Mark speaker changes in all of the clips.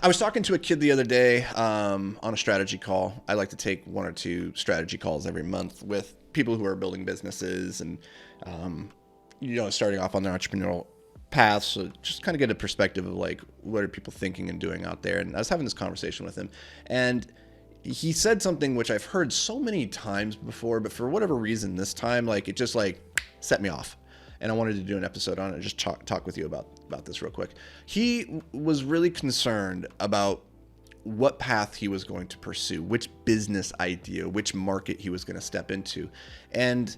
Speaker 1: I was talking to a kid the other day on a strategy call. I like to take 1 or 2 strategy calls every month with people who are building businesses and, starting off on their entrepreneurial path. So just kind of get a perspective of like, what are people thinking and doing out there? And I was having this conversation with him, and he said something which I've heard so many times before, but for whatever reason this time, like it just like set me off. And I wanted to do an episode on it, just talk with you about this real quick. He was really concerned about what path he was going to pursue, which business idea, which market he was going to step into. And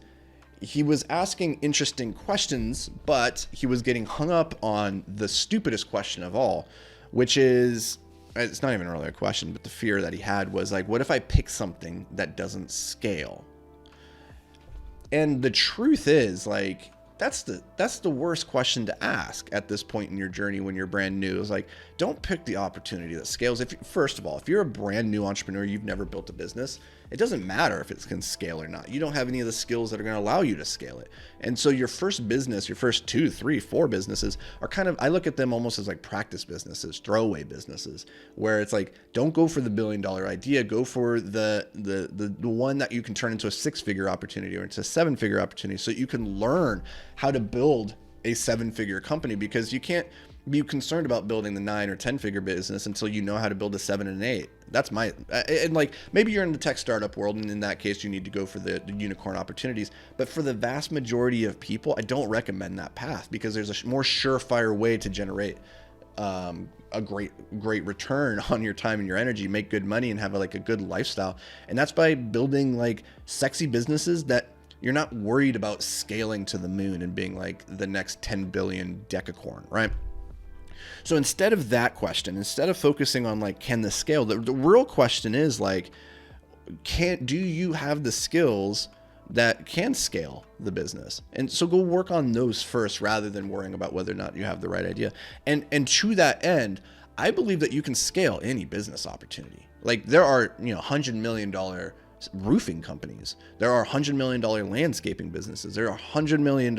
Speaker 1: he was asking interesting questions, but he was getting hung up on the stupidest question of all, which is, it's not even really a question, but the fear that he had was like, what if I pick something that doesn't scale? And the truth is, like, that's the worst question to ask at this point in your journey when you're brand new. Is like, don't pick the opportunity that scales. First of all, if you're a brand new entrepreneur, you've never built a business, it doesn't matter if it can scale or not. You don't have any of the skills that are going to allow you to scale it. And so your first business, your first 2, 3, 4 businesses are kind of, I look at them almost as like practice businesses, throwaway businesses, where it's like, don't go for the $1 billion idea, go for the one that you can turn into a 6-figure opportunity or into a 7-figure opportunity, so you can learn how to build a 7-figure company, because you can't be concerned about building the 9 or 10-figure business until you know how to build a 7 and 8. That's and like, maybe you're in the tech startup world, and in that case you need to go for the unicorn opportunities. But for the vast majority of people, I don't recommend that path, because there's a more surefire way to generate a great return on your time and your energy, make good money, and have a good lifestyle. And that's by building like sexy businesses that you're not worried about scaling to the moon and being like the next 10 billion decacorn, right? So instead of that question, instead of focusing on like, can this scale, the real question is like, do you have the skills that can scale the business? And so go work on those first, rather than worrying about whether or not you have the right idea. And to that end, I believe that you can scale any business opportunity. Like, there are, $100 million roofing companies. There are $100 million landscaping businesses. There are $100 million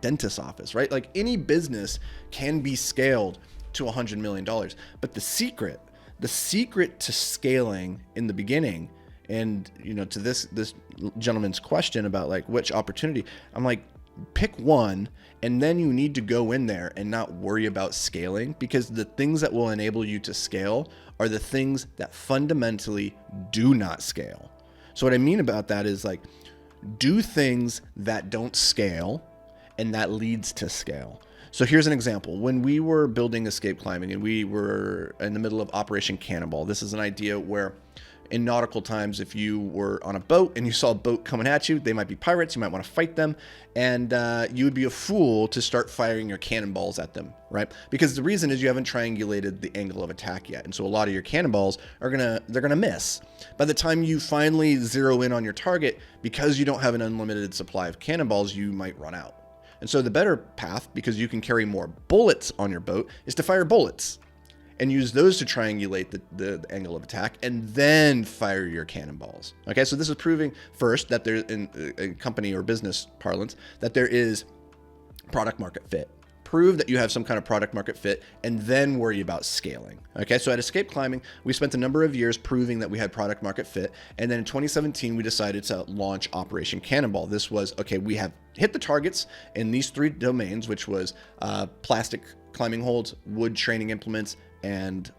Speaker 1: dentist office, right? Like, any business can be scaled to $100 million. But the secret to scaling in the beginning, and to this gentleman's question about like which opportunity, I'm like, pick one, and then you need to go in there and not worry about scaling, because the things that will enable you to scale are the things that fundamentally do not scale. So what I mean about that is like, do things that don't scale, and that leads to scale. So here's an example. When we were building Escape Climbing and we were in the middle of Operation Cannonball, this is an idea where in nautical times, if you were on a boat and you saw a boat coming at you, they might be pirates, you might want to fight them, and you would be a fool to start firing your cannonballs at them, right? Because the reason is you haven't triangulated the angle of attack yet, and so a lot of your cannonballs they're gonna miss. By the time you finally zero in on your target, because you don't have an unlimited supply of cannonballs, you might run out. And so the better path, because you can carry more bullets on your boat, is to fire bullets and use those to triangulate the angle of attack, and then fire your cannonballs. Okay, so this is proving first that there, in a company or business parlance, that there is product market fit. Prove that you have some kind of product market fit, and then worry about scaling. Okay, so at Escape Climbing, we spent a number of years proving that we had product market fit, and then in 2017, we decided to launch Operation Cannonball. This was, okay, we have hit the targets in these 3 domains, which was plastic climbing holds, wood training implements, and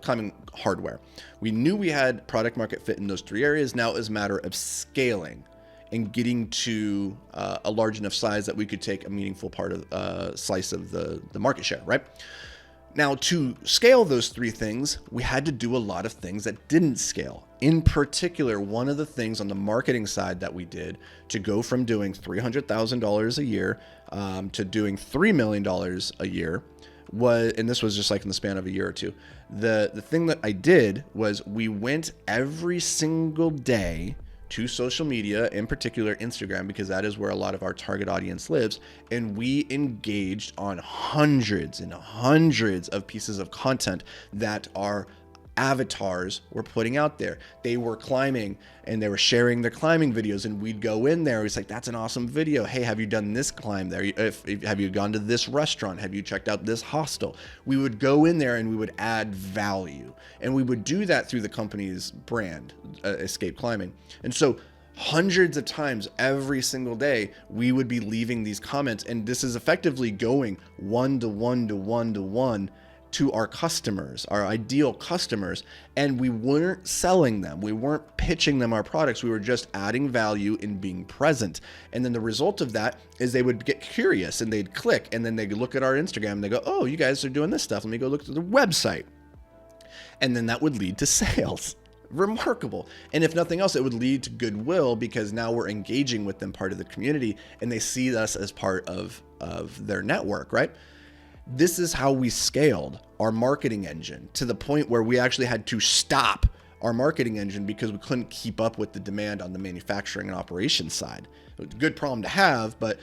Speaker 1: climbing hardware. We knew we had product market fit in those 3 areas. Now it was a matter of scaling and getting to a large enough size that we could take a meaningful part of slice of the market share, right? Now, to scale those 3 things, we had to do a lot of things that didn't scale. In particular, one of the things on the marketing side that we did to go from doing $300,000 a year to doing $3 million a year was, and this was just like in the span of a year or 2, the thing that I did was we went every single day to social media, in particular Instagram, because that is where a lot of our target audience lives, and we engaged on hundreds and hundreds of pieces of content that are avatars were putting out there. They were climbing and they were sharing their climbing videos, and we'd go in there. It's like, that's an awesome video. Hey, have you done this climb there? Have you gone to this restaurant? Have you checked out this hostel? We would go in there and we would add value. And we would do that through the company's brand, Escape Climbing. And so hundreds of times every single day, we would be leaving these comments, and this is effectively going one-to-one to our customers, our ideal customers, and we weren't selling them. We weren't pitching them our products. We were just adding value in being present. And then the result of that is they would get curious and they'd click, and then they'd look at our Instagram and they go, oh, you guys are doing this stuff. Let me go look at the website. And then that would lead to sales. Remarkable. And if nothing else, it would lead to goodwill, because now we're engaging with them, part of the community, and they see us as part of their network, right? This is how we scaled our marketing engine, to the point where we actually had to stop our marketing engine because we couldn't keep up with the demand on the manufacturing and operations side. It was a good problem to have, but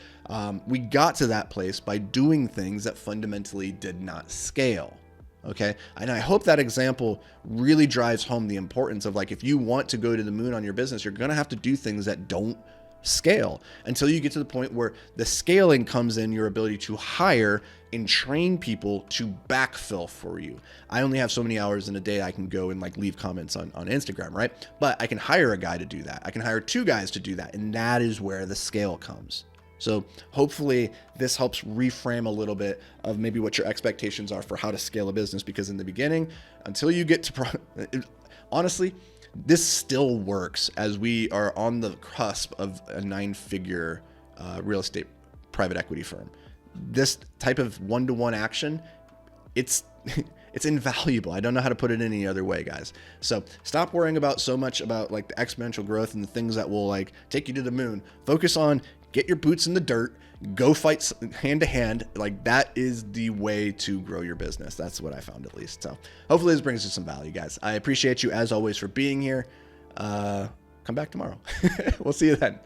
Speaker 1: we got to that place by doing things that fundamentally did not scale. Okay. And I hope that example really drives home the importance of, like, if you want to go to the moon on your business, you're going to have to do things that don't scale until you get to the point where the scaling comes in your ability to hire and train people to backfill for you. I only have so many hours in a day I can go and like leave comments on Instagram, right? But I can hire a guy to do that. I can hire 2 guys to do that. And that is where the scale comes. So hopefully this helps reframe a little bit of maybe what your expectations are for how to scale a business, because in the beginning, until you get to honestly, this still works as we are on the cusp of a 9-figure real estate private equity firm. This type of one-to-one action, it's invaluable. I don't know how to put it any other way, guys. So stop worrying about so much about like the exponential growth and the things that will like take you to the moon. Focus on get your boots in the dirt, go fight hand to hand. Like, that is the way to grow your business. That's what I found, at least. So hopefully this brings you some value, guys. I appreciate you as always for being here. Come back tomorrow. We'll see you then.